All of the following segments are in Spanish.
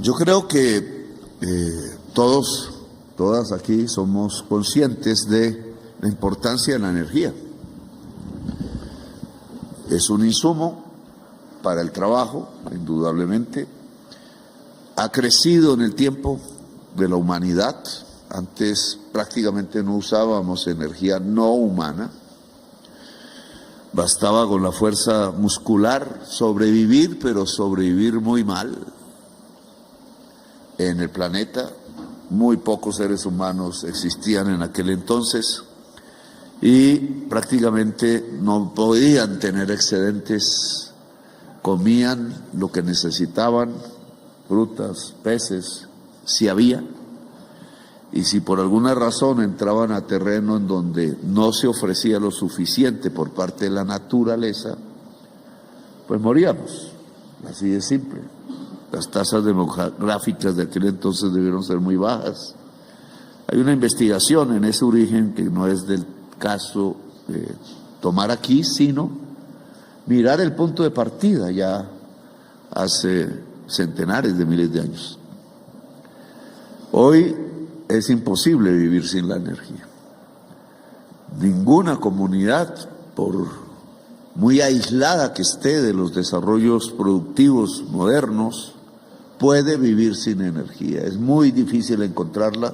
Yo creo que todas aquí somos conscientes de la importancia de la energía. Es un insumo para el trabajo, indudablemente. Ha crecido en el tiempo de la humanidad. Antes prácticamente no usábamos energía no humana. Bastaba con la fuerza muscular sobrevivir, pero sobrevivir muy mal. En el planeta, muy pocos seres humanos existían en aquel entonces y prácticamente no podían tener excedentes, comían lo que necesitaban, frutas, peces, si había, y si por alguna razón entraban a terreno en donde no se ofrecía lo suficiente por parte de la naturaleza, pues moríamos, así de simple. Las tasas demográficas de aquel entonces debieron ser muy bajas. Hay una investigación en ese origen que no es del caso tomar aquí, sino mirar el punto de partida ya hace centenares de miles de años. Hoy es imposible vivir sin la energía. Ninguna comunidad, por muy aislada que esté de los desarrollos productivos modernos, puede vivir sin energía. Es muy difícil encontrarla.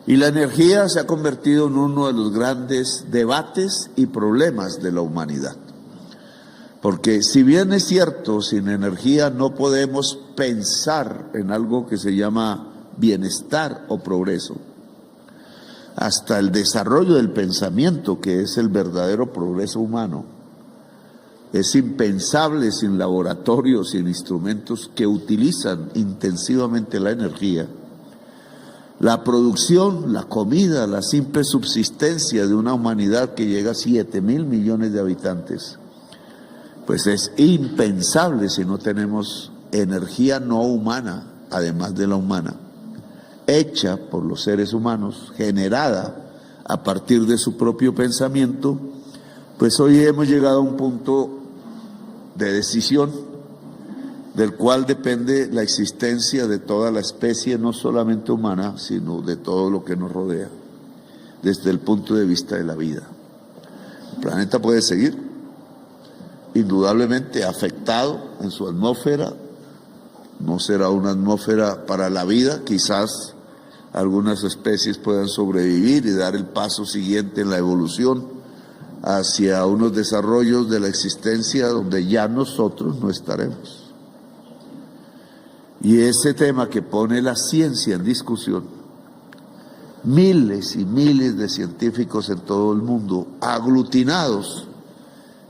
Y la energía se ha convertido en uno de los grandes debates y problemas de la humanidad. Porque si bien es cierto, sin energía no podemos pensar en algo que se llama bienestar o progreso, hasta el desarrollo del pensamiento, que es el verdadero progreso humano, es impensable sin laboratorios, sin instrumentos que utilizan intensivamente la energía. La producción, la comida, la simple subsistencia de una humanidad que llega a 7.000 millones de habitantes, pues es impensable si no tenemos energía no humana, además de la humana, hecha por los seres humanos, generada a partir de su propio pensamiento. Pues hoy hemos llegado a un punto de decisión del cual depende la existencia de toda la especie, no solamente humana, sino de todo lo que nos rodea, desde el punto de vista de la vida. El planeta puede seguir, indudablemente afectado en su atmósfera. No será una atmósfera para la vida, quizás algunas especies puedan sobrevivir y dar el paso siguiente en la evolución hacia unos desarrollos de la existencia donde ya nosotros no estaremos. Y ese tema que pone la ciencia en discusión, miles y miles de científicos en todo el mundo, aglutinados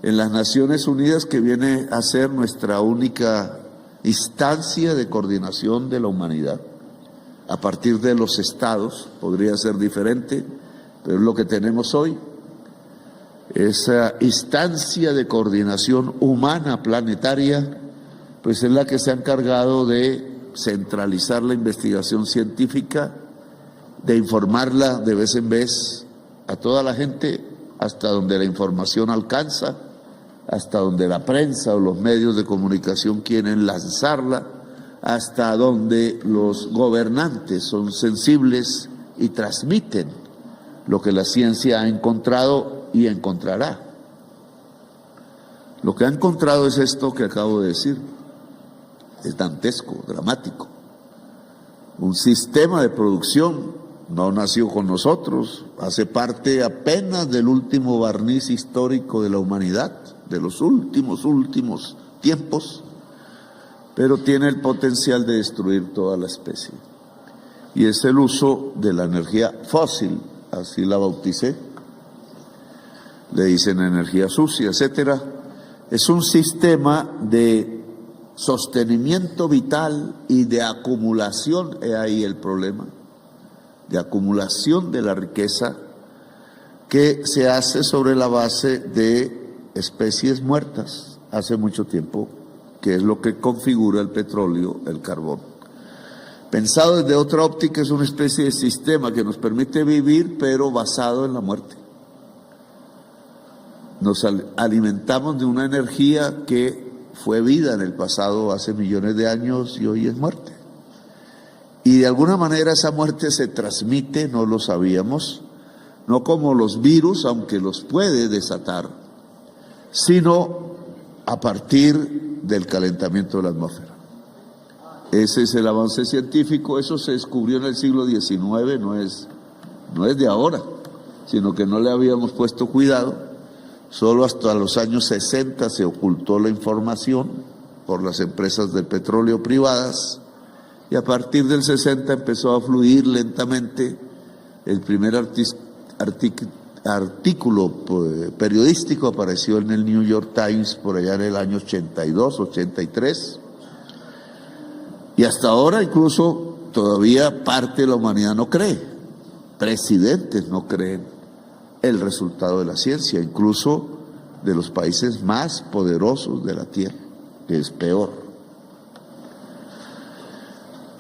en las Naciones Unidas, que viene a ser nuestra única instancia de coordinación de la humanidad. A partir de los estados, podría ser diferente, pero es lo que tenemos hoy. Esa instancia de coordinación humana planetaria, pues es la que se ha encargado de centralizar la investigación científica, de informarla de vez en vez a toda la gente, hasta donde la información alcanza, hasta donde la prensa o los medios de comunicación quieren lanzarla, hasta donde los gobernantes son sensibles y transmiten lo que la ciencia ha encontrado y encontrará. Lo que ha encontrado es esto que acabo de decir. Es dantesco, dramático. Un sistema de producción no nació con nosotros, hace parte apenas del último barniz histórico de la humanidad, de los últimos tiempos, pero tiene el potencial de destruir toda la especie. Y es el uso de la energía fósil, así la bauticé, le dicen energía sucia, etcétera. Es un sistema de sostenimiento vital y de acumulación, he ahí el problema, de acumulación de la riqueza que se hace sobre la base de especies muertas hace mucho tiempo, que es lo que configura el petróleo, el carbón. Pensado desde otra óptica, es una especie de sistema que nos permite vivir, pero basado en la muerte. Nos alimentamos de una energía que fue vida en el pasado hace millones de años y hoy es muerte. Y de alguna manera esa muerte se transmite, no lo sabíamos, no como los virus, aunque los puede desatar, sino a partir del calentamiento de la atmósfera. Ese es el avance científico, eso se descubrió en el siglo XIX, no es de ahora, sino que no le habíamos puesto cuidado. Solo hasta los años 60 se ocultó la información por las empresas de petróleo privadas, y a partir del 60 empezó a fluir lentamente. El primer artículo periodístico apareció en el New York Times por allá en el año 82, 83, y hasta ahora incluso todavía parte de la humanidad no cree, presidentes no creen el resultado de la ciencia, incluso de los países más poderosos de la Tierra, que es peor.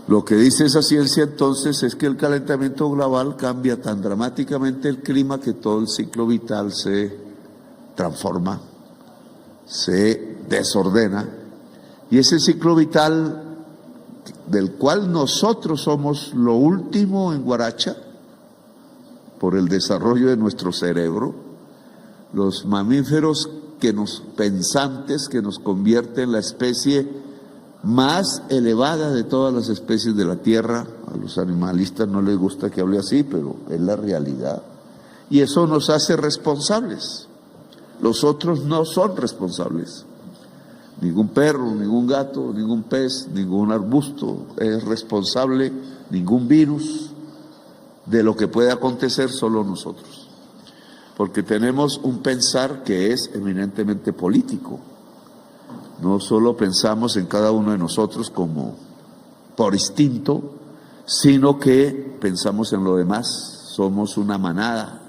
Lo que dice esa ciencia entonces es que el calentamiento global cambia tan dramáticamente el clima que todo el ciclo vital se transforma, se desordena, y ese ciclo vital del cual nosotros somos lo último en guaracha por el desarrollo de nuestro cerebro, los mamíferos pensantes que nos convierte en la especie más elevada de todas las especies de la Tierra. A los animalistas no les gusta que hable así, pero es la realidad. Y eso nos hace responsables. Los otros no son responsables. Ningún perro, ningún gato, ningún pez, ningún arbusto es responsable, ningún virus, de lo que puede acontecer, solo nosotros. Porque tenemos un pensar que es eminentemente político. No solo pensamos en cada uno de nosotros como por instinto, sino que pensamos en lo demás. Somos una manada,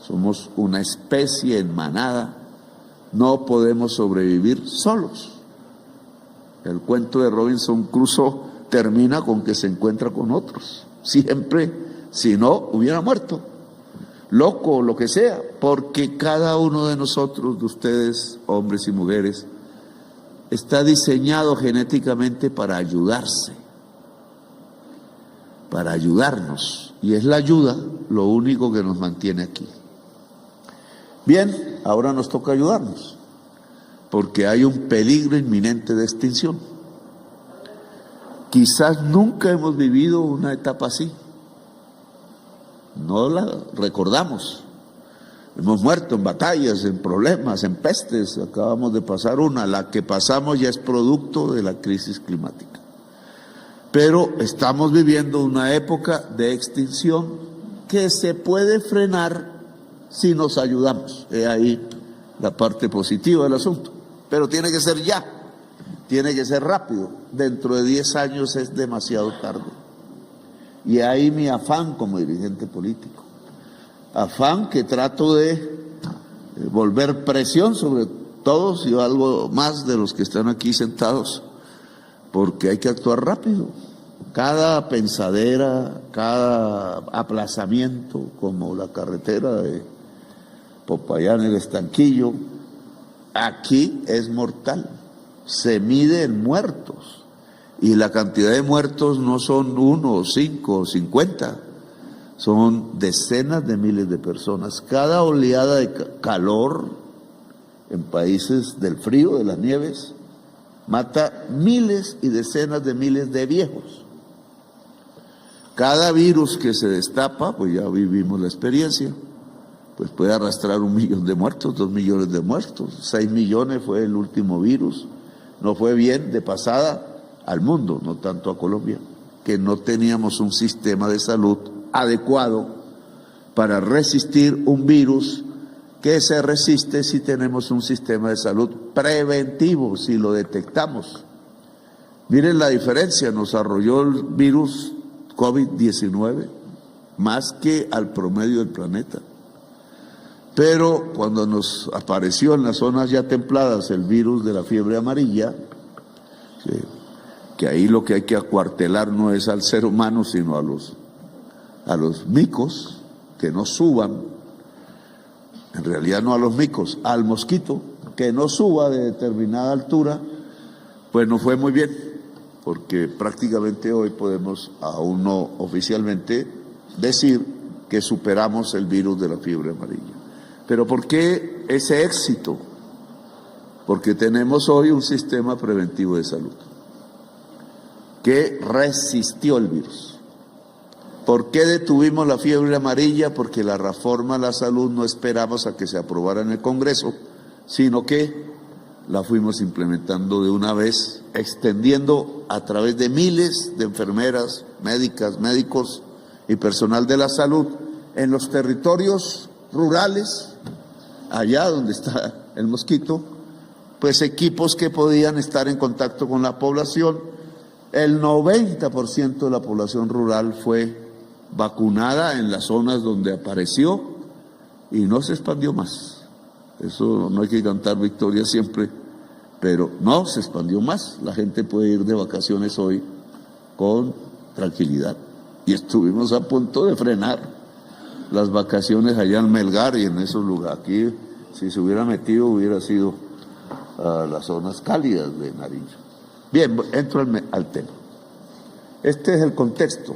somos una especie en manada. No podemos sobrevivir solos. El cuento de Robinson Crusoe termina con que se encuentra con otros. Siempre, si no, hubiera muerto. Loco o lo que sea, porque cada uno de nosotros, de ustedes, hombres y mujeres, está diseñado genéticamente para ayudarse, para ayudarnos, y es la ayuda lo único que nos mantiene aquí. Bien, ahora nos toca ayudarnos, porque hay un peligro inminente de extinción. Quizás nunca hemos vivido una etapa así, no la recordamos. Hemos muerto en batallas, en problemas, en pestes, acabamos de pasar una. La que pasamos ya es producto de la crisis climática. Pero estamos viviendo una época de extinción que se puede frenar si nos ayudamos. He ahí la parte positiva del asunto. Pero tiene que ser ya, tiene que ser rápido. Dentro de 10 años es demasiado tarde. Y ahí mi afán como dirigente político. Afán que trato de volver presión sobre todos y algo más de los que están aquí sentados, porque hay que actuar rápido. Cada pensadera, cada aplazamiento, como la carretera de Popayán, el Estanquillo, aquí es mortal. Se mide en muertos, y la cantidad de muertos no son 1, 5, 50. Son decenas de miles de personas. Cada oleada de calor en países del frío, de las nieves, mata miles y decenas de miles de viejos. Cada virus que se destapa, pues ya vivimos la experiencia, pues puede arrastrar 1 millón de muertos, 2 millones de muertos, 6 millones fue el último virus. No fue bien de pasada al mundo, no tanto a Colombia, que no teníamos un sistema de salud adecuado para resistir un virus que se resiste si tenemos un sistema de salud preventivo, si lo detectamos. Miren la diferencia, nos arrolló el virus COVID-19 más que al promedio del planeta. Pero cuando nos apareció en las zonas ya templadas el virus de la fiebre amarilla, que ahí lo que hay que acuartelar no es al ser humano, sino a los micos, que no suban, en realidad no a los micos, al mosquito, que no suba de determinada altura, Pues nos fue muy bien, porque prácticamente hoy podemos, aún no oficialmente, decir que superamos el virus de la fiebre amarilla. ¿Pero por qué ese éxito? Porque tenemos hoy un sistema preventivo de salud que resistió el virus. ¿Por qué detuvimos la fiebre amarilla? Porque la reforma a la salud no esperamos a que se aprobara en el Congreso, sino que la fuimos implementando de una vez, extendiendo a través de miles de enfermeras, médicas, médicos y personal de la salud en los territorios rurales, allá donde está el mosquito, pues equipos que podían estar en contacto con la población. El 90% de la población rural fue vacunada en las zonas donde apareció y no se expandió más. Eso no hay que cantar victoria siempre, pero no se expandió más. La gente puede ir de vacaciones hoy con tranquilidad. Y estuvimos a punto de frenar las vacaciones allá en Melgar y en esos lugares. Aquí, si se hubiera metido, hubiera sido a las zonas cálidas de Nariño. Bien, entro al tema. Este es el contexto.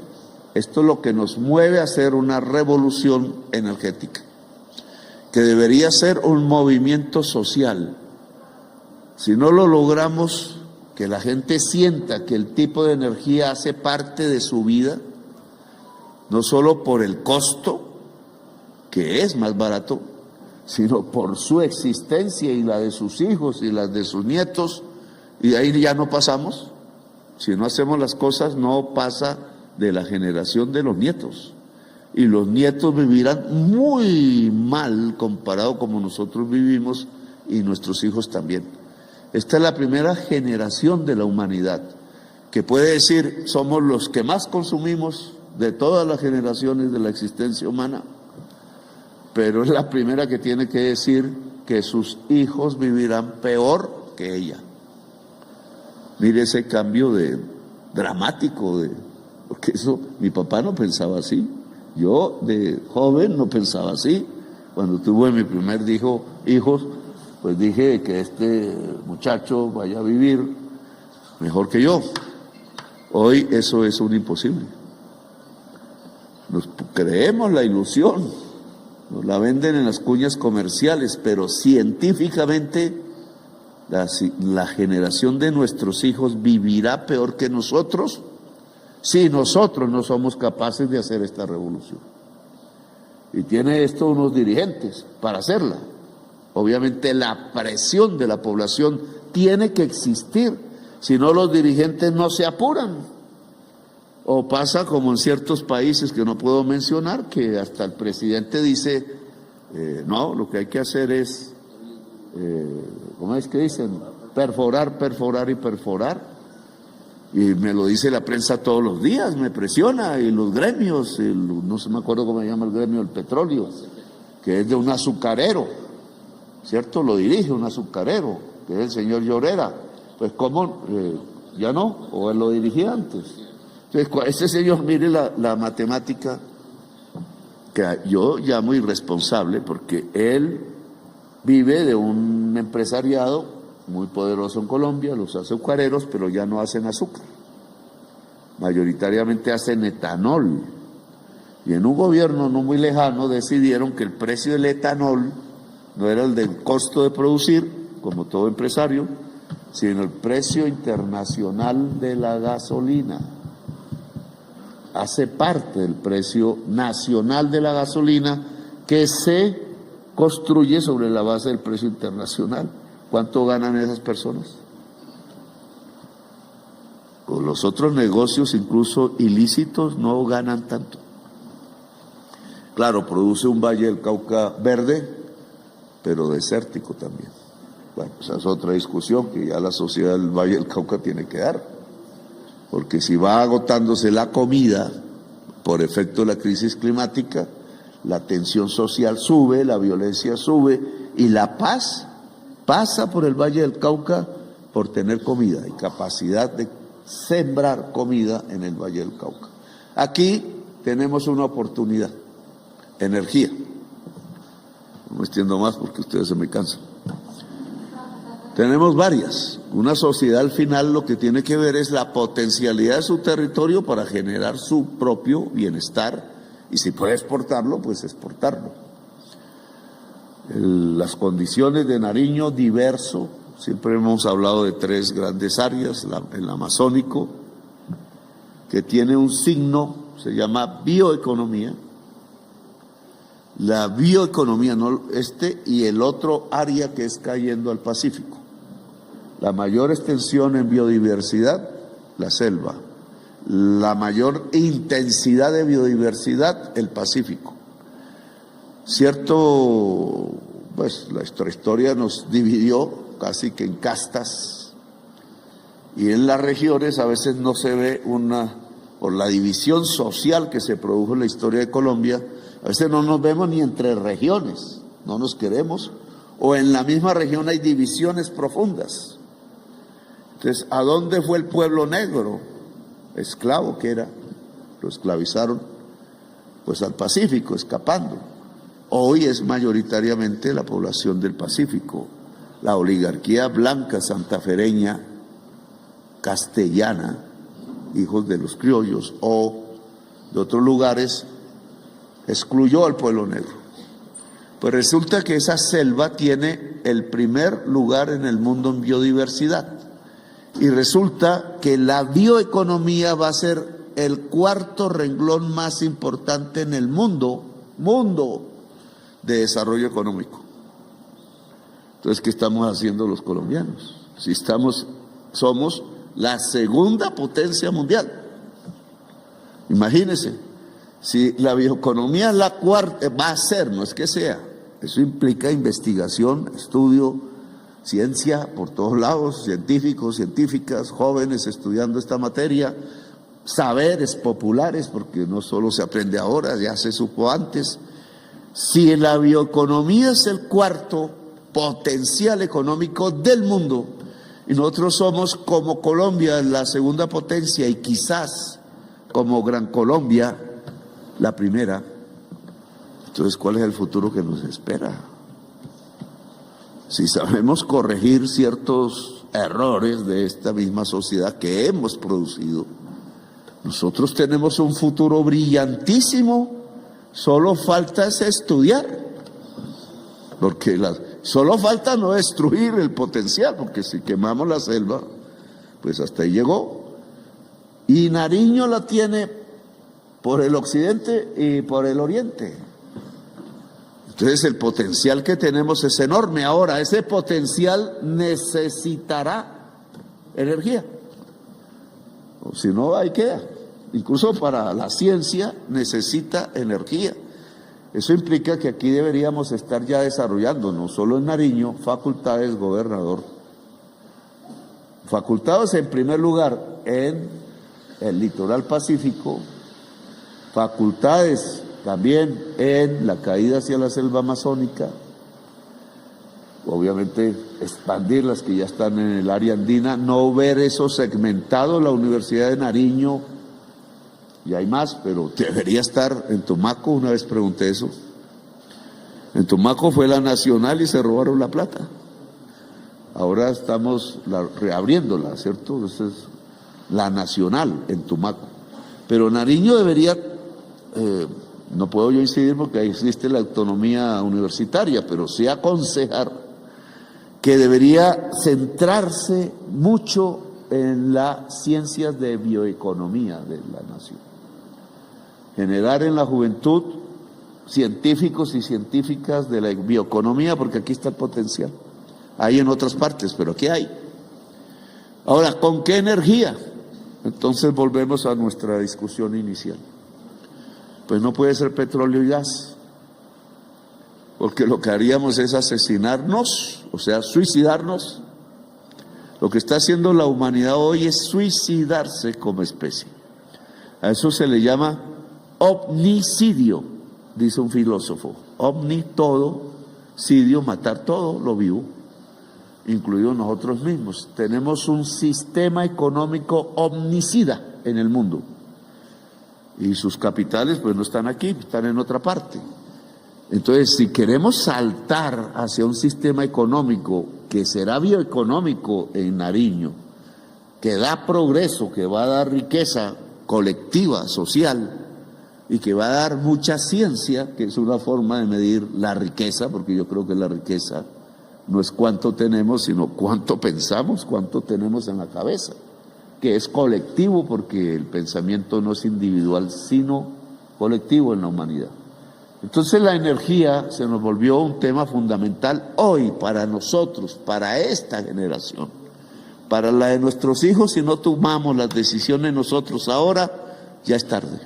Esto es lo que nos mueve a hacer una revolución energética, que debería ser un movimiento social. Si no lo logramos, que la gente sienta que el tipo de energía hace parte de su vida, no solo por el costo, que es más barato, sino por su existencia y la de sus hijos y las de sus nietos, y de ahí ya no pasamos. Si no hacemos las cosas, no pasa de la generación de los nietos. Y los nietos vivirán muy mal comparado como nosotros vivimos y nuestros hijos también. Esta es la primera generación de la humanidad que puede decir somos los que más consumimos de todas las generaciones de la existencia humana, pero es la primera que tiene que decir que sus hijos vivirán peor que ella. Mire ese cambio dramático, porque eso, mi papá no pensaba así. Yo de joven no pensaba así. Cuando tuve mi primer hijos, pues dije que este muchacho vaya a vivir mejor que yo. Hoy eso es un imposible. Nos creemos la ilusión, nos la venden en las cuñas comerciales, pero científicamente la generación de nuestros hijos vivirá peor que nosotros si nosotros no somos capaces de hacer esta revolución. Y tiene esto unos dirigentes para hacerla. Obviamente la presión de la población tiene que existir, si no los dirigentes no se apuran. O pasa como en ciertos países que no puedo mencionar, que hasta el presidente dice, no, lo que hay que hacer es, ¿cómo es que dicen? Perforar, perforar y perforar. Y me lo dice la prensa todos los días, me presiona, y los gremios, no se me acuerdo cómo se llama el gremio del petróleo, que es de un azucarero, ¿cierto? Lo dirige un azucarero, que es el señor Llorera. Pues ¿cómo? ¿Ya no? ¿O él lo dirigía antes? Entonces, ese señor, mire la matemática, que yo llamo irresponsable, porque él vive de un empresariado muy poderoso en Colombia, los azucareros, pero ya no hacen azúcar. Mayoritariamente hacen etanol. Y en un gobierno no muy lejano decidieron que el precio del etanol no era el del costo de producir, como todo empresario, sino el precio internacional de la gasolina. Hace parte del precio nacional de la gasolina que se construye sobre la base del precio internacional. ¿Cuánto ganan esas personas? Con los otros negocios, incluso ilícitos, no ganan tanto. Claro, produce un Valle del Cauca verde, pero desértico también. Bueno, esa es otra discusión que ya la sociedad del Valle del Cauca tiene que dar. Porque si va agotándose la comida por efecto de la crisis climática, la tensión social sube, la violencia sube y la paz pasa por el Valle del Cauca por tener comida y capacidad de sembrar comida en el Valle del Cauca. Aquí tenemos una oportunidad, energía. No me extiendo más porque ustedes se me cansan. Tenemos varias. Una sociedad al final lo que tiene que ver es la potencialidad de su territorio para generar su propio bienestar y si puede exportarlo, pues exportarlo. Las condiciones de Nariño, diverso, siempre hemos hablado de 3 grandes áreas, el amazónico, que tiene un signo, se llama bioeconomía. La bioeconomía, no y el otro área que es cayendo al Pacífico. La mayor extensión en biodiversidad, la selva. La mayor intensidad de biodiversidad, el Pacífico. Cierto, pues nuestra historia nos dividió casi que en castas y en las regiones a veces no se ve por la división social que se produjo en la historia de Colombia, a veces no nos vemos ni entre regiones, no nos queremos, o en la misma región hay divisiones profundas. Entonces, ¿a dónde fue el pueblo negro? Esclavo que era, lo esclavizaron, pues al Pacífico, escapando. Hoy es mayoritariamente la población del Pacífico, la oligarquía blanca santafereña, castellana, hijos de los criollos o de otros lugares, excluyó al pueblo negro. Pues resulta que esa selva tiene el primer lugar en el mundo en biodiversidad. Y resulta que la bioeconomía va a ser el 4º renglón más importante en el mundo de desarrollo económico. Entonces, ¿qué estamos haciendo los colombianos? Si somos la 2ª potencia mundial. Imagínense, si la bioeconomía es la 4ª, va a ser, no es que sea, eso implica investigación, estudio, ciencia por todos lados, científicos, científicas, jóvenes estudiando esta materia, saberes populares, porque no solo se aprende ahora, ya se supo antes. Si la bioeconomía es el 4º potencial económico del mundo, y nosotros somos como Colombia la 2ª potencia y quizás como Gran Colombia la 1ª, entonces ¿cuál es el futuro que nos espera? Si sabemos corregir ciertos errores de esta misma sociedad que hemos producido, nosotros tenemos un futuro brillantísimo, solo falta es estudiar, porque solo falta no destruir el potencial, porque si quemamos la selva, pues hasta ahí llegó. Y Nariño la tiene por el occidente y por el oriente. Entonces el potencial que tenemos es enorme. Ahora, ese potencial necesitará energía. O si no, ahí queda. Incluso para la ciencia necesita energía. Eso implica que aquí deberíamos estar ya desarrollando, no solo en Nariño, facultades, gobernador. Facultades en primer lugar en el litoral pacífico, facultades también en la caída hacia la selva amazónica, obviamente expandir las que ya están en el área andina, no ver eso segmentado. La Universidad de Nariño, y hay más, pero debería estar en Tumaco. Una vez pregunté eso. En Tumaco fue la nacional y se robaron la plata. Ahora estamos reabriéndola, ¿cierto? Esa es la nacional en Tumaco. Pero Nariño debería... no puedo yo incidir porque ahí existe la autonomía universitaria, pero sí aconsejar que debería centrarse mucho en las ciencias de bioeconomía de la nación. Generar en la juventud científicos y científicas de la bioeconomía, porque aquí está el potencial. Hay en otras partes, pero aquí hay. Ahora, ¿con qué energía? Entonces volvemos a nuestra discusión inicial. Pues no puede ser petróleo y gas, porque lo que haríamos es asesinarnos, o sea, suicidarnos. Lo que está haciendo la humanidad hoy es suicidarse como especie. A eso se le llama omnicidio, dice un filósofo. Omni, todo, cidio, matar todo lo vivo, incluidos nosotros mismos. Tenemos un sistema económico omnicida en el mundo. Y sus capitales pues no están aquí, están en otra parte. Entonces, si queremos saltar hacia un sistema económico que será bioeconómico en Nariño, que da progreso, que va a dar riqueza colectiva, social, y que va a dar mucha ciencia, que es una forma de medir la riqueza, porque yo creo que la riqueza no es cuánto tenemos, sino cuánto pensamos, cuánto tenemos en la cabeza, que es colectivo, porque el pensamiento no es individual, sino colectivo en la humanidad. Entonces la energía se nos volvió un tema fundamental hoy para nosotros, para esta generación, para la de nuestros hijos. Si no tomamos las decisiones nosotros ahora, ya es tarde.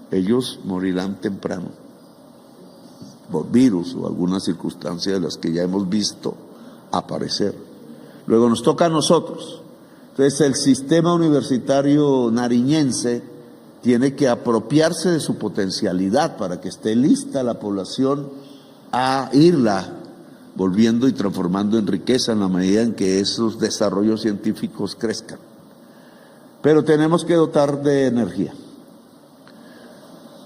Ellos morirán temprano por virus o algunas circunstancias de las que ya hemos visto aparecer. Luego nos toca a nosotros. Entonces el sistema universitario nariñense tiene que apropiarse de su potencialidad para que esté lista la población a irla volviendo y transformando en riqueza en la medida en que esos desarrollos científicos crezcan. Pero tenemos que dotar de energía.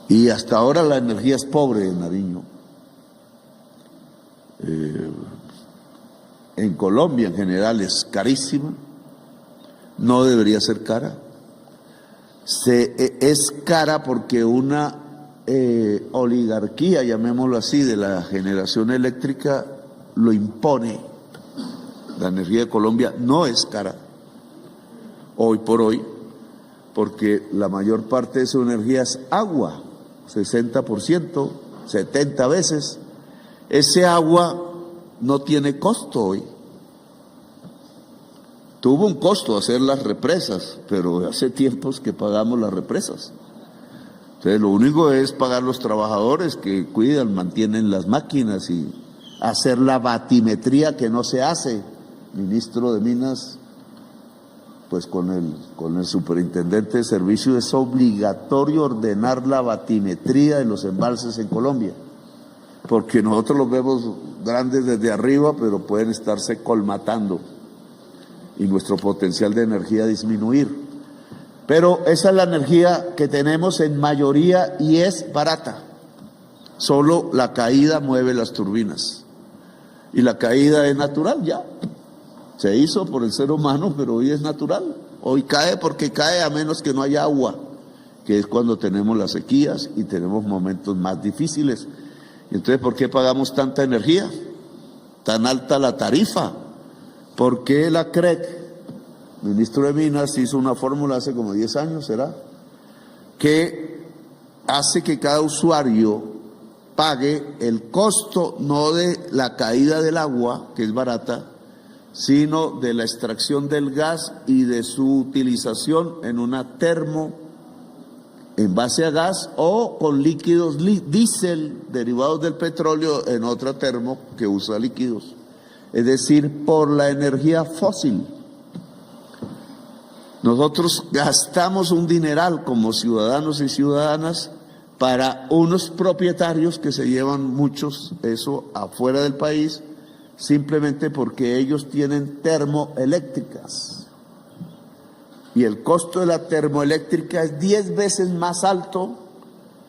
Y hasta ahora la energía es pobre en Nariño. En Colombia en general es carísima, no debería ser cara. Es cara porque una oligarquía, llamémoslo así, de la generación eléctrica lo impone. La energía de Colombia no es cara, hoy por hoy, porque la mayor parte de su energía es agua, 60%, 70 veces. Ese agua no tiene costo hoy. Tuvo un costo hacer las represas, pero hace tiempos que pagamos las represas. Entonces lo único es pagar los trabajadores que cuidan, mantienen las máquinas y hacer la batimetría que no se hace. Ministro de Minas, pues con el superintendente de servicio es obligatorio ordenar la batimetría de los embalses en Colombia, porque nosotros los vemos grandes desde arriba, pero pueden estarse colmatando y nuestro potencial de energía disminuir. Pero esa es la energía que tenemos en mayoría y es barata. Solo la caída mueve las turbinas. Y la caída es natural ya. Se hizo por el ser humano, pero hoy es natural. Hoy cae porque cae a menos que no haya agua, que es cuando tenemos las sequías y tenemos momentos más difíciles. Entonces, ¿por qué pagamos tanta energía? Tan alta la tarifa. ¿Por qué la CREC, ministro de Minas, hizo una fórmula hace como 10 años, será, que hace que cada usuario pague el costo no de la caída del agua, que es barata, sino de la extracción del gas y de su utilización en una termo en base a gas o con líquidos diésel derivados del petróleo en otra termo que usa líquidos? Es decir, por la energía fósil. Nosotros gastamos un dineral como ciudadanos y ciudadanas para unos propietarios que se llevan muchos eso afuera del país, simplemente porque ellos tienen termoeléctricas. Y el costo de la termoeléctrica es 10 veces más alto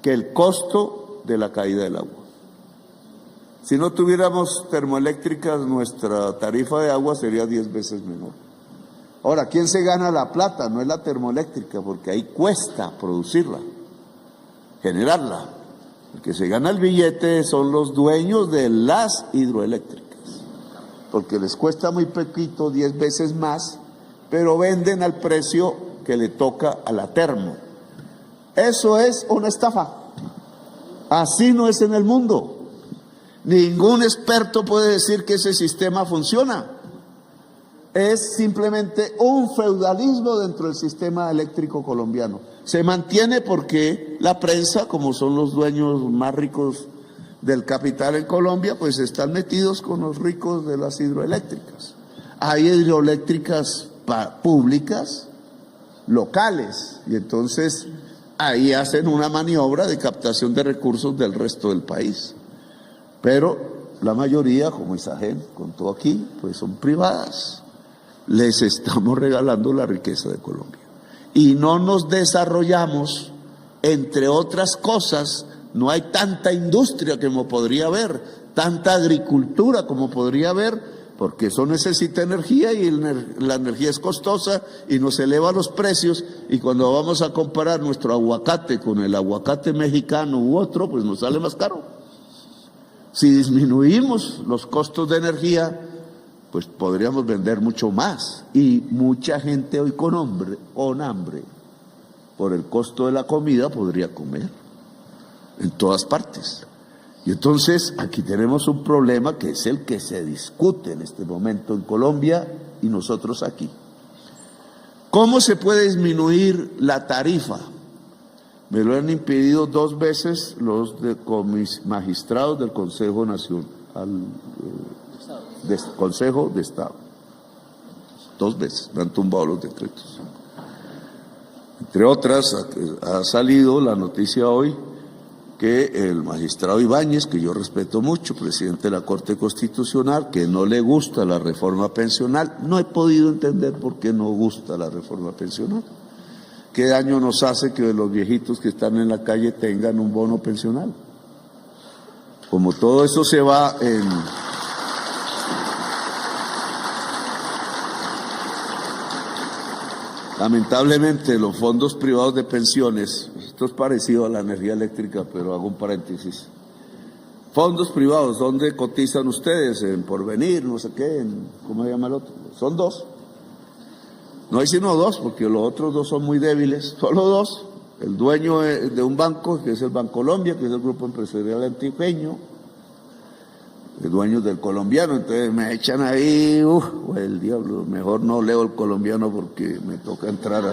que el costo de la caída del agua. Si no tuviéramos termoeléctricas, nuestra tarifa de agua sería 10 veces menor. Ahora, ¿quién se gana la plata? No es la termoeléctrica, porque ahí cuesta producirla, generarla. El que se gana el billete son los dueños de las hidroeléctricas, porque les cuesta muy poquito, 10 veces más, pero venden al precio que le toca a la termo. Eso es una estafa. Así no es en el mundo. Ningún experto puede decir que ese sistema funciona. Es simplemente un feudalismo dentro del sistema eléctrico colombiano. Se mantiene porque la prensa, como son los dueños más ricos del capital en Colombia, pues están metidos con los ricos de las hidroeléctricas. Hay hidroeléctricas públicas, locales, y entonces ahí hacen una maniobra de captación de recursos del resto del país. Pero la mayoría, como Isagen contó aquí, pues son privadas. Les estamos regalando la riqueza de Colombia. Y no nos desarrollamos, entre otras cosas, no hay tanta industria como podría haber, tanta agricultura como podría haber, porque eso necesita energía y la energía es costosa y nos eleva los precios, y cuando vamos a comparar nuestro aguacate con el aguacate mexicano u otro, pues nos sale más caro. Si disminuimos los costos de energía, pues podríamos vender mucho más, y mucha gente hoy con hambre por el costo de la comida podría comer en todas partes. Y entonces aquí tenemos un problema que es el que se discute en este momento en Colombia y nosotros aquí. ¿Cómo se puede disminuir la tarifa? Me lo han impedido 2 veces los magistrados del Consejo Nacional, Consejo de Estado. 2 veces me han tumbado los decretos. Entre otras, ha salido la noticia hoy que el magistrado Ibáñez, que yo respeto mucho, presidente de la Corte Constitucional, que no le gusta la reforma pensional. No he podido entender por qué no gusta la reforma pensional. ¿Qué daño nos hace que los viejitos que están en la calle tengan un bono pensional? Como todo eso se va en... Lamentablemente, los fondos privados de pensiones, esto es parecido a la energía eléctrica, pero hago un paréntesis. Fondos privados, ¿dónde cotizan ustedes? En Porvenir, no sé qué, ¿cómo se llama el otro? Son 2. No hay sino 2, porque los otros 2 son muy débiles, solo 2. El dueño de un banco, que es el Bancolombia, que es el Grupo Empresarial Antioqueño, el dueño del colombiano, entonces me echan ahí, el diablo, mejor no leo el colombiano porque me toca entrar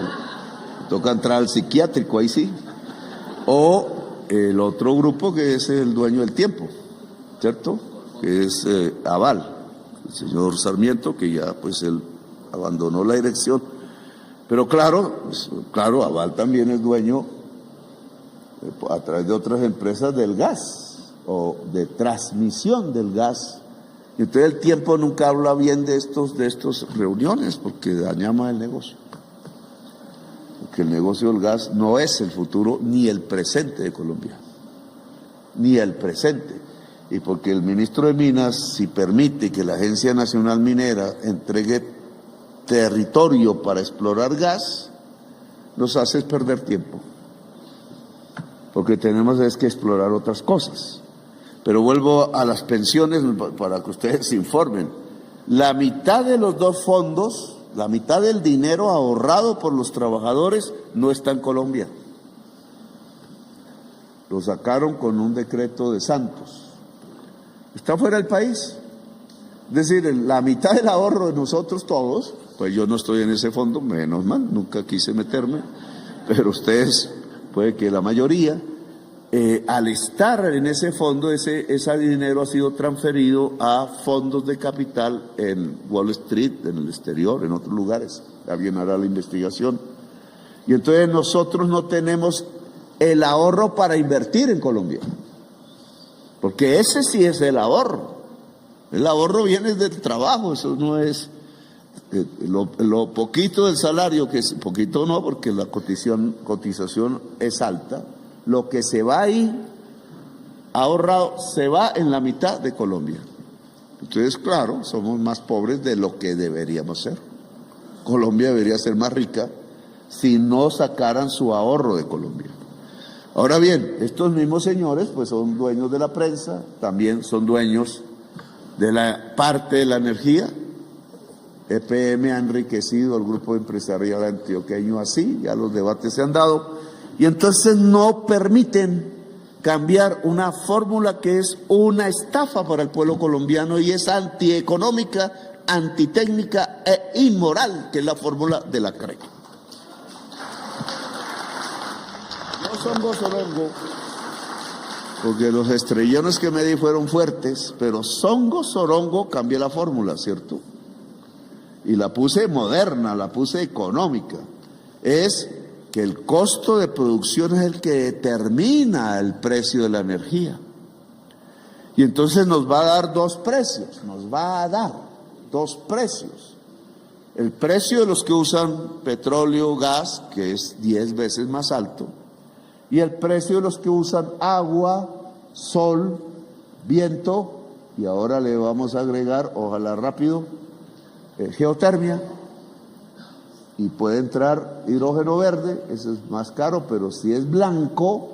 al psiquiátrico, ahí sí. O el otro grupo que es el dueño del tiempo, ¿cierto? Que es Aval, el señor Sarmiento, que ya pues él abandonó la dirección. Pero claro, Aval también es dueño a través de otras empresas del gas o de transmisión del gas. Y entonces el tiempo nunca habla bien de estos reuniones porque daña más el negocio. Porque el negocio del gas no es el futuro ni el presente de Colombia. Ni el presente. Y porque el ministro de Minas, si permite que la Agencia Nacional Minera entregue territorio para explorar gas, nos hace perder tiempo. Porque tenemos que explorar otras cosas. Pero vuelvo a las pensiones para que ustedes se informen. La mitad de los 2 fondos, la mitad del dinero ahorrado por los trabajadores no está en Colombia. Lo sacaron con un decreto de Santos. Está fuera del país. Es decir, la mitad del ahorro de nosotros todos, pues yo no estoy en ese fondo, menos mal, nunca quise meterme, pero ustedes, puede que la mayoría, al estar en ese fondo, ese dinero ha sido transferido a fondos de capital en Wall Street, en el exterior, en otros lugares. Alguien hará la investigación. Y entonces nosotros no tenemos el ahorro para invertir en Colombia. Porque ese sí es el ahorro. El ahorro viene del trabajo, eso no es lo poquito del salario, que es poquito no, porque la cotización es alta. Lo que se va ahí ahorrado se va en la mitad de Colombia. Entonces, claro, somos más pobres de lo que deberíamos ser. Colombia debería ser más rica si no sacaran su ahorro de Colombia. Ahora bien, estos mismos señores pues son dueños de la prensa, también son dueños de la parte de la energía. EPM ha enriquecido al Grupo Empresarial Antioqueño así, ya los debates se han dado. Y entonces no permiten cambiar una fórmula que es una estafa para el pueblo colombiano y es antieconómica, antitécnica e inmoral, que es la fórmula de la CREC. No songo sorongo, porque los estrellones que me di fueron fuertes, pero songo sorongo cambié la fórmula, ¿cierto? Y la puse moderna, la puse económica. Es que el costo de producción es el que determina el precio de la energía. Y entonces nos va a dar 2 precios, El precio de los que usan petróleo, gas, que es 10 veces más alto, y el precio de los que usan agua, sol, viento y ahora le vamos a agregar, ojalá rápido, geotermia, y puede entrar hidrógeno verde, eso es más caro, pero si es blanco,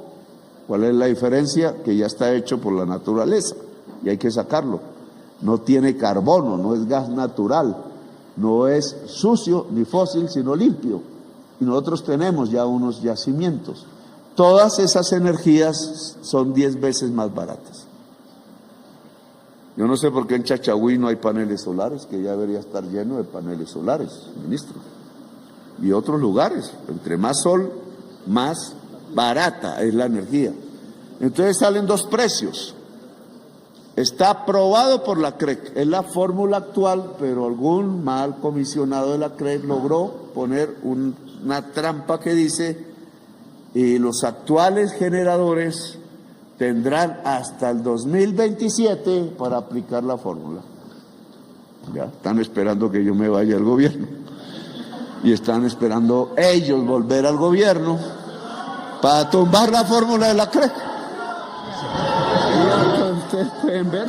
¿cuál es la diferencia? Que ya está hecho por la naturaleza y hay que sacarlo. No tiene carbono, no es gas natural, no es sucio ni fósil, sino limpio. Y nosotros tenemos ya unos yacimientos. Todas esas energías son 10 veces más baratas. Yo no sé por qué en Chachagüí no hay paneles solares, que ya debería estar lleno de paneles solares, ministro. Y otros lugares, entre más sol, más barata es la energía. Entonces salen dos precios. Está aprobado por la CREC, es la fórmula actual, pero algún mal comisionado de la CREC logró poner una trampa que dice: y los actuales generadores tendrán hasta el 2027 para aplicar la fórmula. Ya están esperando que yo me vaya al gobierno y están esperando ellos volver al gobierno para tumbar la fórmula de la CREC. Ustedes pueden ver.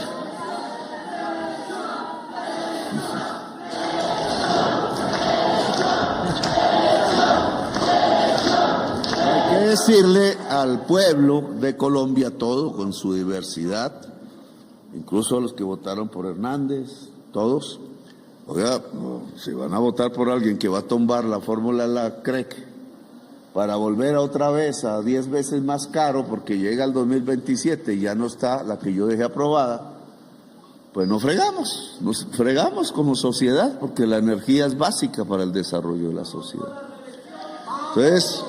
Hay que decirle al pueblo de Colombia todo, con su diversidad, incluso a los que votaron por Hernández, todos. Oiga, si van a votar por alguien que va a tumbar la fórmula de la CREC para volver otra vez a 10 veces más caro, porque llega el 2027 y ya no está la que yo dejé aprobada, pues nos fregamos como sociedad, porque la energía es básica para el desarrollo de la sociedad. Entonces,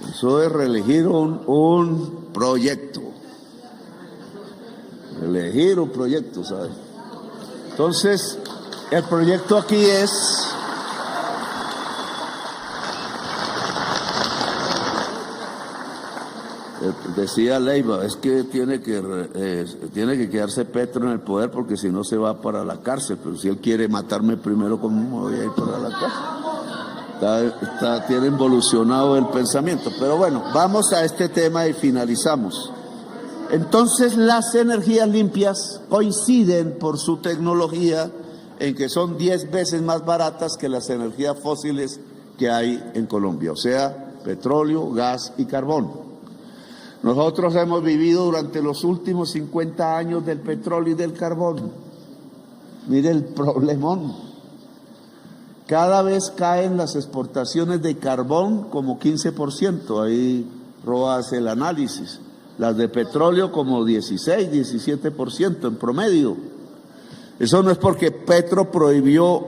eso es reelegir un proyecto, ¿sabe? Entonces, el proyecto aquí es... Decía Leiva, es que tiene que quedarse Petro en el poder, porque si no se va para la cárcel. Pero si él quiere matarme primero, ¿cómo me voy a ir para la cárcel? Tiene involucionado el pensamiento. Pero bueno, vamos a este tema y finalizamos. Entonces, las energías limpias coinciden por su tecnología en que son 10 veces más baratas que las energías fósiles que hay en Colombia, o sea, petróleo, gas y carbón. Nosotros hemos vivido durante los últimos 50 años del petróleo y del carbón. Mire el problemón. Cada vez caen las exportaciones de carbón como 15%, ahí Roa hace el análisis. Las de petróleo como 16, 17% en promedio. Eso no es porque Petro prohibió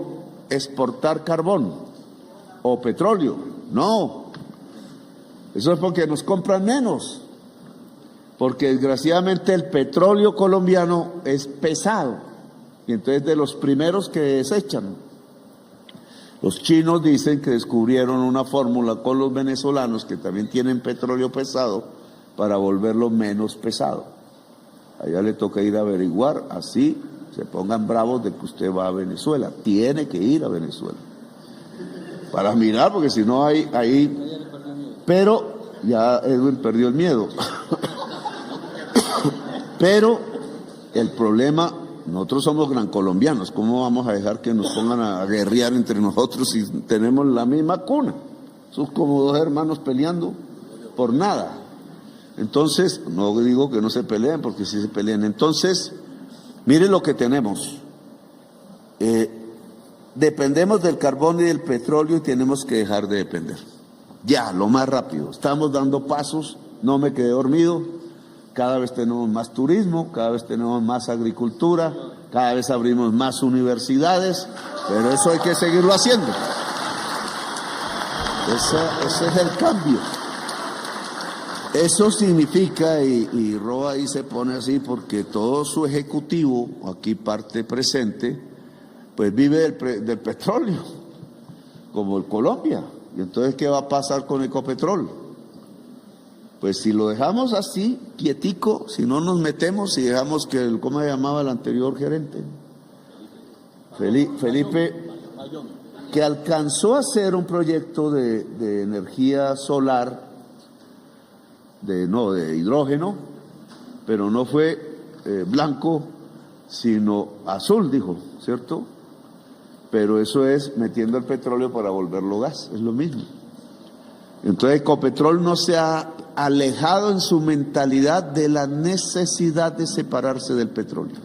exportar carbón o petróleo, no. Eso es porque nos compran menos. Porque desgraciadamente el petróleo colombiano es pesado y entonces de los primeros que desechan. Los chinos dicen que descubrieron una fórmula con los venezolanos, que también tienen petróleo pesado, para volverlo menos pesado. Allá le toca ir a averiguar, así se pongan bravos de que usted va a Venezuela. Tiene que ir a Venezuela para mirar, porque si no hay ahí... Pero ya Edwin perdió el miedo. Pero el problema, nosotros somos gran colombianos, ¿cómo vamos a dejar que nos pongan a guerrear entre nosotros si tenemos la misma cuna? Somos como dos hermanos peleando por nada. Entonces, no digo que no se peleen, porque sí se pelean. Entonces, miren lo que tenemos. Dependemos del carbón y del petróleo y tenemos que dejar de depender. Ya, lo más rápido. Estamos dando pasos, no me quedé dormido. Cada vez tenemos más turismo, cada vez tenemos más agricultura, cada vez abrimos más universidades, pero eso hay que seguirlo haciendo. Ese es el cambio. Eso significa, y Roa ahí se pone así porque todo su ejecutivo, aquí parte presente, pues vive del petróleo, como el Colombia. Y entonces, ¿qué va a pasar con Ecopetrol? Pues si lo dejamos así, quietico, si no nos metemos y dejamos que, ¿cómo se llamaba el anterior gerente? Felipe, que alcanzó a hacer un proyecto de energía solar, de hidrógeno, pero no fue blanco, sino azul, dijo, ¿cierto? Pero eso es metiendo el petróleo para volverlo gas, es lo mismo. Entonces Ecopetrol no se ha alejado en su mentalidad de la necesidad de separarse del petróleo.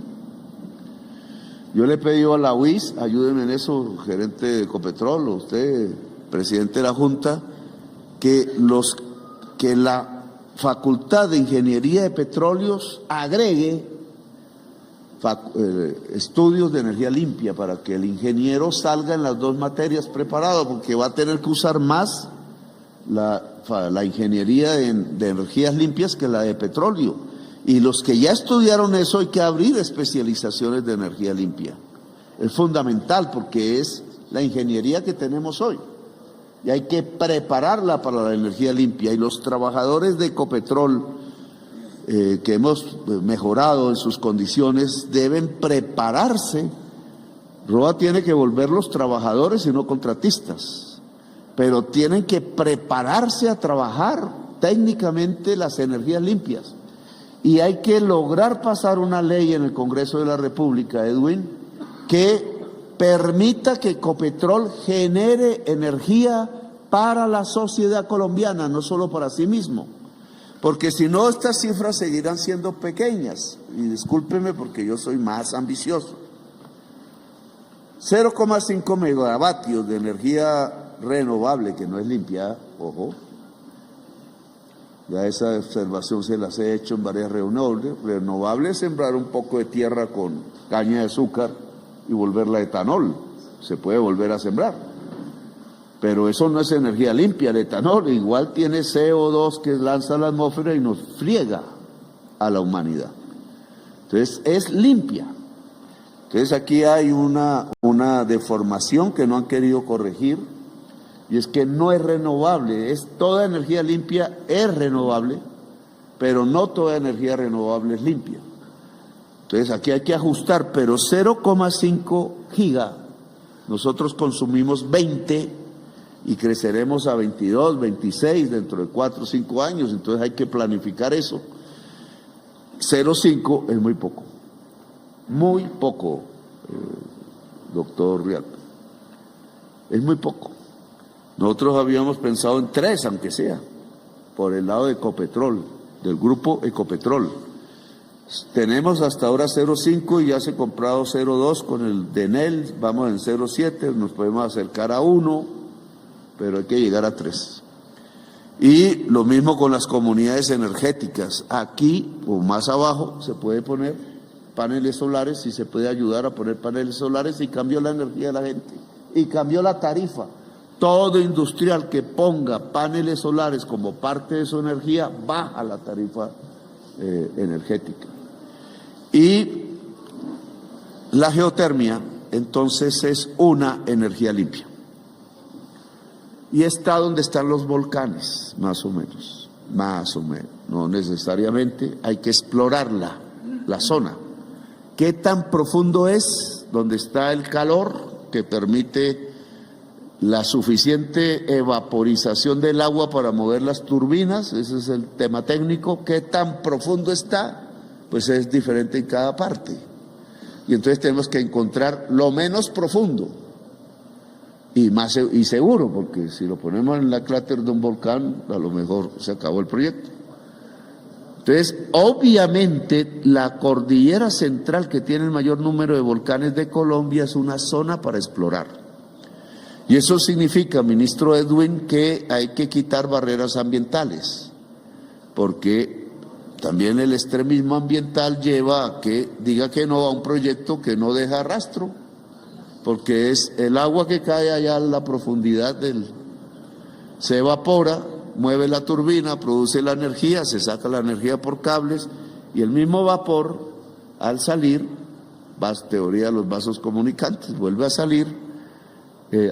Yo le he pedido a la UIS, ayúdenme en eso, gerente de Ecopetrol, o usted, presidente de la Junta, que la Facultad de Ingeniería de Petróleos agregue estudios de energía limpia para que el ingeniero salga en las dos materias preparado, porque va a tener que usar más la ingeniería de energías limpias que la de petróleo. Y los que ya estudiaron eso hay que abrir especializaciones de energía limpia. Es fundamental porque es la ingeniería que tenemos hoy. Y hay que prepararla para la energía limpia. Y los trabajadores de Ecopetrol, que hemos mejorado en sus condiciones, deben prepararse. ROA tiene que volverlos trabajadores y no contratistas, pero tienen que prepararse a trabajar técnicamente las energías limpias. Y hay que lograr pasar una ley en el Congreso de la República, Edwin, que permita que Ecopetrol genere energía para la sociedad colombiana, no solo para sí mismo. Porque si no, estas cifras seguirán siendo pequeñas. Y discúlpeme porque yo soy más ambicioso. 0,5 megavatios de energía renovable, que no es limpia, ojo. Ya esa observación se las he hecho en varias reuniones. Renovable es sembrar un poco de tierra con caña de azúcar y volverla etanol. Se puede volver a sembrar. Pero eso no es energía limpia, el etanol igual tiene CO2 que lanza a la atmósfera y nos friega a la humanidad. Entonces es limpia. Entonces aquí hay una deformación que no han querido corregir, y es que no es renovable. Toda energía limpia es renovable, pero no toda energía renovable es limpia. Entonces aquí hay que ajustar, pero 0,5 giga, nosotros consumimos 20 y creceremos a 22, 26 dentro de 4 o 5 años, entonces hay que planificar eso. 0,5 es muy poco, doctor Rialto, es muy poco. Nosotros habíamos pensado en 3, aunque sea, por el lado de Ecopetrol, del grupo Ecopetrol. Tenemos hasta ahora 0,5 y ya se ha comprado 0,2 con el DENEL, vamos en 0,7, nos podemos acercar a 1, pero hay que llegar a 3. Y lo mismo con las comunidades energéticas. Aquí o más abajo se puede poner paneles solares y se puede ayudar a poner paneles solares y cambió la energía de la gente y cambió la tarifa. Todo industrial que ponga paneles solares como parte de su energía baja la tarifa energética. Y la geotermia entonces es una energía limpia. Y está donde están los volcanes, más o menos, no necesariamente, hay que explorar la zona. ¿Qué tan profundo es donde está el calor que permite la suficiente evaporización del agua para mover las turbinas? Ese es el tema técnico. ¿Qué tan profundo está? Pues es diferente en cada parte. Y entonces tenemos que encontrar lo menos profundo y seguro, porque si lo ponemos en la cráter de un volcán, a lo mejor se acabó el proyecto. Entonces, obviamente, la cordillera central, que tiene el mayor número de volcanes de Colombia, es una zona para explorar. Y eso significa, ministro Edwin, que hay que quitar barreras ambientales, porque también el extremismo ambiental lleva a que diga que no a un proyecto que no deja rastro, porque es el agua que cae allá a la profundidad se evapora, mueve la turbina, produce la energía, se saca la energía por cables y el mismo vapor al salir, teoría de los vasos comunicantes, vuelve a salir,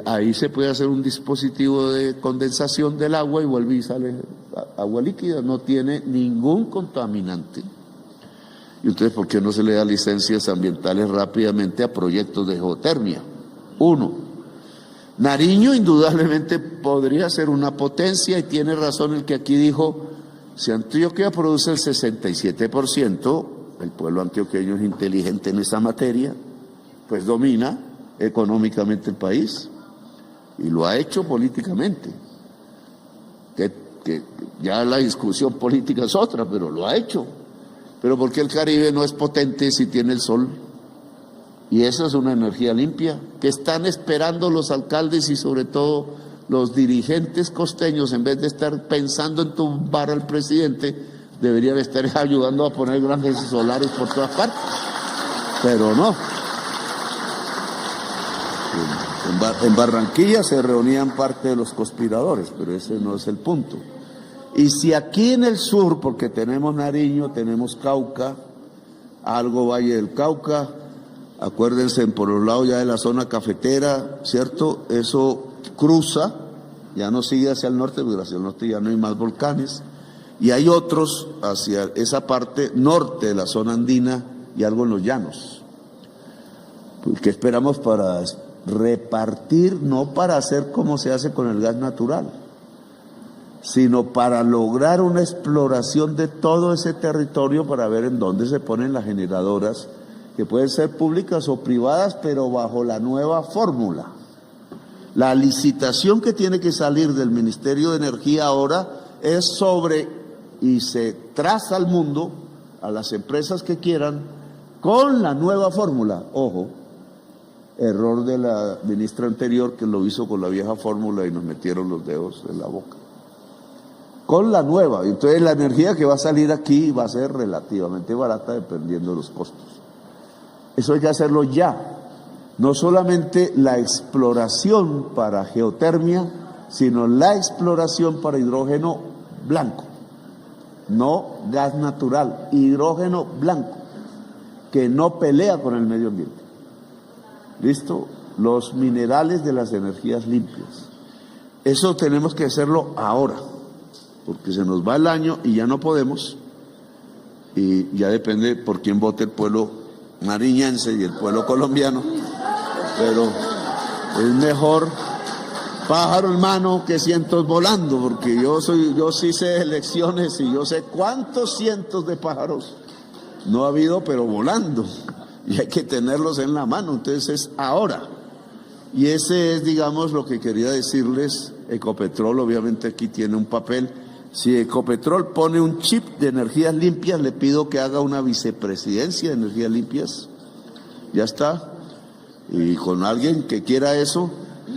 ahí se puede hacer un dispositivo de condensación del agua y vuelve y sale agua líquida, no tiene ningún contaminante. Y entonces, ¿por qué no se le da licencias ambientales rápidamente a proyectos de geotermia? 1. Nariño indudablemente podría ser una potencia y tiene razón el que aquí dijo, si Antioquia produce el 67%, el pueblo antioqueño es inteligente en esa materia, pues domina económicamente el país y lo ha hecho políticamente. Que ya la discusión política es otra, pero lo ha hecho. Pero ¿por qué el Caribe no es potente si tiene el sol? Y esa es una energía limpia que están esperando los alcaldes y sobre todo los dirigentes costeños, en vez de estar pensando en tumbar al presidente, deberían estar ayudando a poner grandes solares por todas partes. Pero no. En Barranquilla se reunían parte de los conspiradores, pero ese no es el punto. Y si aquí en el sur, porque tenemos Nariño, tenemos Cauca, algo Valle del Cauca, acuérdense, por los lados ya de la zona cafetera, ¿cierto? Eso cruza, ya no sigue hacia el norte, porque hacia el norte ya no hay más volcanes, y hay otros hacia esa parte norte de la zona andina y algo en los llanos. Pues, ¿qué esperamos para repartir? No para hacer como se hace con el gas natural, sino para lograr una exploración de todo ese territorio para ver en dónde se ponen las generadoras, que pueden ser públicas o privadas, pero bajo la nueva fórmula. La licitación que tiene que salir del Ministerio de Energía ahora es sobre, y se traza al mundo, a las empresas que quieran, con la nueva fórmula. Ojo, error de la ministra anterior que lo hizo con la vieja fórmula y nos metieron los dedos en la boca. Con la nueva, entonces la energía que va a salir aquí va a ser relativamente barata dependiendo de los costos. Eso hay que hacerlo ya. No solamente la exploración para geotermia, sino la exploración para hidrógeno blanco, no gas natural, hidrógeno blanco, que no pelea con el medio ambiente. ¿Listo? Los minerales de las energías limpias. Eso tenemos que hacerlo ahora, porque se nos va el año y ya no podemos, y ya depende por quién vote el pueblo nariñense y el pueblo colombiano, pero es mejor pájaro en mano que cientos volando, porque yo sí sé de elecciones y yo sé cuántos cientos de pájaros no ha habido, pero volando, y hay que tenerlos en la mano, entonces es ahora. Y ese es, digamos, lo que quería decirles. Ecopetrol obviamente aquí tiene un papel. Si Ecopetrol pone un chip de energías limpias, le pido que haga una vicepresidencia de energías limpias. Ya está. Y con alguien que quiera eso,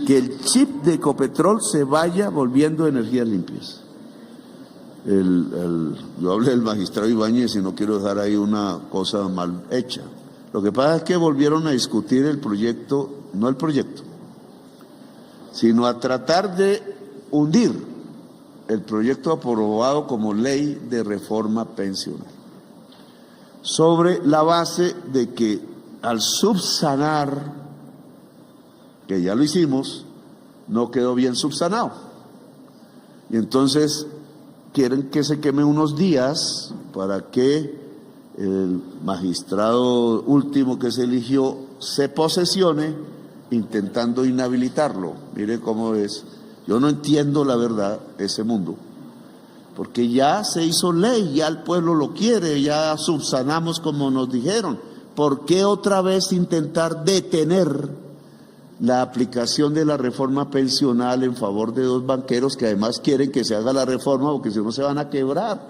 que el chip de Ecopetrol se vaya volviendo energías limpias. Yo hablé del magistrado Ibáñez y no quiero dejar ahí una cosa mal hecha. Lo que pasa es que volvieron a discutir el proyecto, no el proyecto, sino a tratar de hundir el proyecto aprobado como ley de reforma pensional, sobre la base de que al subsanar, que ya lo hicimos, no quedó bien subsanado. Y entonces quieren que se queme unos días para que el magistrado último que se eligió se posesione intentando inhabilitarlo. Mire cómo es. Yo no entiendo la verdad ese mundo, porque ya se hizo ley, ya el pueblo lo quiere, ya subsanamos como nos dijeron. ¿Por qué otra vez intentar detener la aplicación de la reforma pensional en favor de dos banqueros que además quieren que se haga la reforma porque si no se van a quebrar?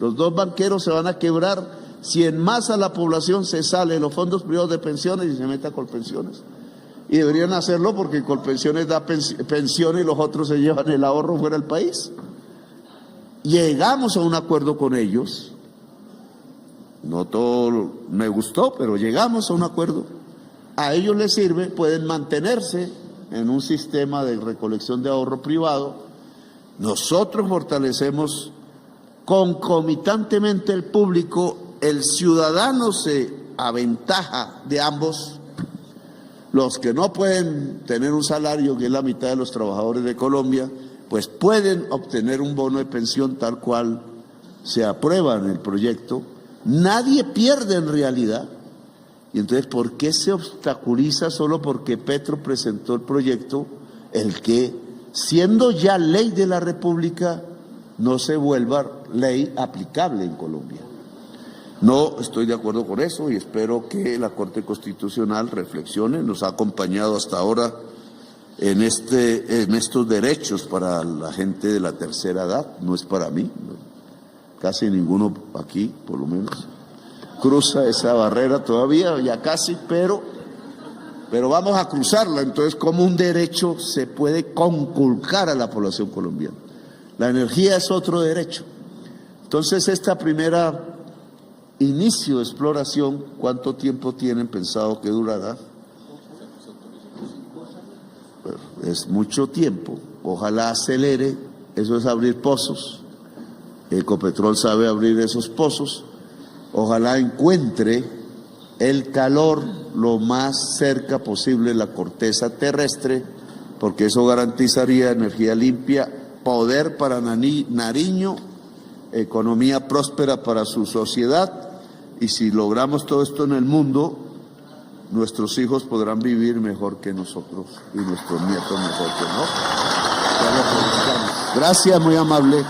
Los dos banqueros se van a quebrar si en masa la población se sale de los fondos privados de pensiones y se mete a Colpensiones. Y deberían hacerlo porque Colpensiones da pensiones y los otros se llevan el ahorro fuera del país. Llegamos a un acuerdo con ellos, no todo me gustó, pero llegamos a un acuerdo. A ellos les sirve, pueden mantenerse en un sistema de recolección de ahorro privado. Nosotros fortalecemos concomitantemente el público, el ciudadano se aventaja de ambos. Los que no pueden tener un salario, que es la mitad de los trabajadores de Colombia, pues pueden obtener un bono de pensión tal cual se aprueba en el proyecto. Nadie pierde en realidad. Y entonces, ¿por qué se obstaculiza solo porque Petro presentó el proyecto, el que, siendo ya ley de la República, no se vuelva ley aplicable en Colombia? No estoy de acuerdo con eso y espero que la Corte Constitucional reflexione. Nos ha acompañado hasta ahora en estos derechos para la gente de la tercera edad. No es para mí, casi ninguno aquí, por lo menos, cruza esa barrera todavía, ya casi, pero vamos a cruzarla. Entonces, ¿cómo un derecho se puede conculcar a la población colombiana? La energía es otro derecho. Entonces, esta primera inicio de exploración, ¿cuánto tiempo tienen pensado que durará? Es mucho tiempo. Ojalá acelere. Eso es abrir pozos. Ecopetrol sabe abrir esos pozos. Ojalá encuentre el calor lo más cerca posible de la corteza terrestre, porque eso garantizaría energía limpia, poder para Nariño, economía próspera para su sociedad, y si logramos todo esto en el mundo, nuestros hijos podrán vivir mejor que nosotros y nuestros nietos mejor que nosotros. Gracias, muy amable.